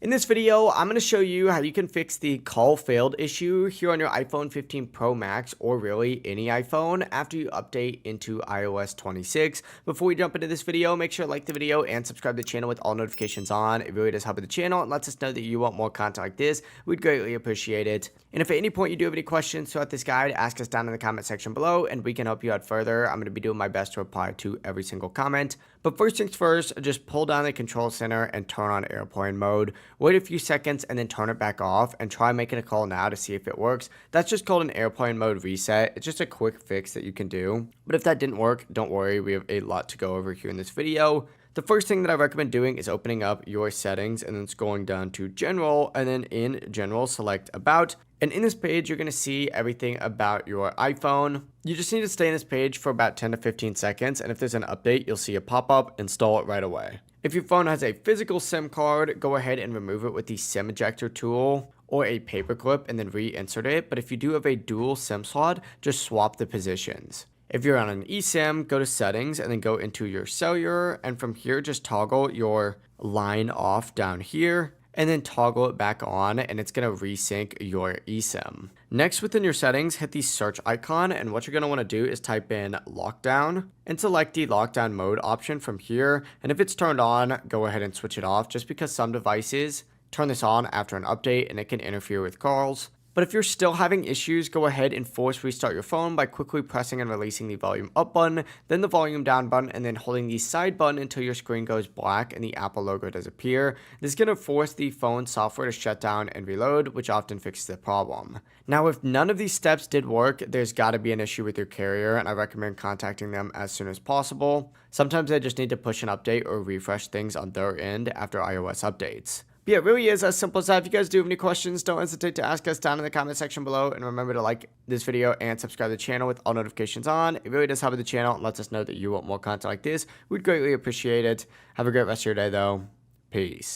In this video, I'm going to show you how you can fix the call failed issue here on your iPhone 15 Pro Max or really any iPhone after you update into iOS 26. Before we jump into this video, make sure to like the video and subscribe to the channel with all notifications on. It really does help with the channel and lets us know that you want more content like this. We'd greatly appreciate it. And if at any point you do have any questions throughout this guide, ask us down in the comment section below and we can help you out further. I'm going to be doing my best to reply to every single comment. But first things first, just pull down the control center and turn on airplane mode. Wait a few seconds and then turn it back off and try making a call now to see if it works. That's just called an airplane mode reset. It's just a quick fix that you can do. But if that didn't work, don't worry, we have a lot to go over here in this video. The first thing that I recommend doing is opening up your settings and then scrolling down to general, and then in general select about. And in this page, you're going to see everything about your iPhone. You just need to stay in this page for about 10 to 15 seconds. And if there's an update, you'll see a pop-up, install it right away. If your phone has a physical SIM card, go ahead and remove it with the SIM ejector tool or a paperclip and then reinsert it. But if you do have a dual SIM slot, just swap the positions. If you're on an eSIM, go to settings and then go into your cellular. And from here, just toggle your line off down here and then toggle it back on, and it's going to resync your eSIM. Next, within your settings, hit the search icon, and what you're going to want to do is type in lockdown and select the lockdown mode option from here. And if it's turned on, go ahead and switch it off, just because some devices turn this on after an update and it can interfere with calls. But if you're still having issues, go ahead and force restart your phone by quickly pressing and releasing the volume up button, then the volume down button, and then holding the side button until your screen goes black and the Apple logo does appear. This is going to force the phone software to shut down and reload, which often fixes the problem. Now, if none of these steps did work, there's got to be an issue with your carrier, and I recommend contacting them as soon as possible. Sometimes they just need to push an update or refresh things on their end after iOS updates. But yeah, it really is as simple as that. If you guys do have any questions, don't hesitate to ask us down in the comment section below. And remember to like this video and subscribe to the channel with all notifications on. It really does help with the channel and lets us know that you want more content like this. We'd greatly appreciate it. Have a great rest of your day, though. Peace.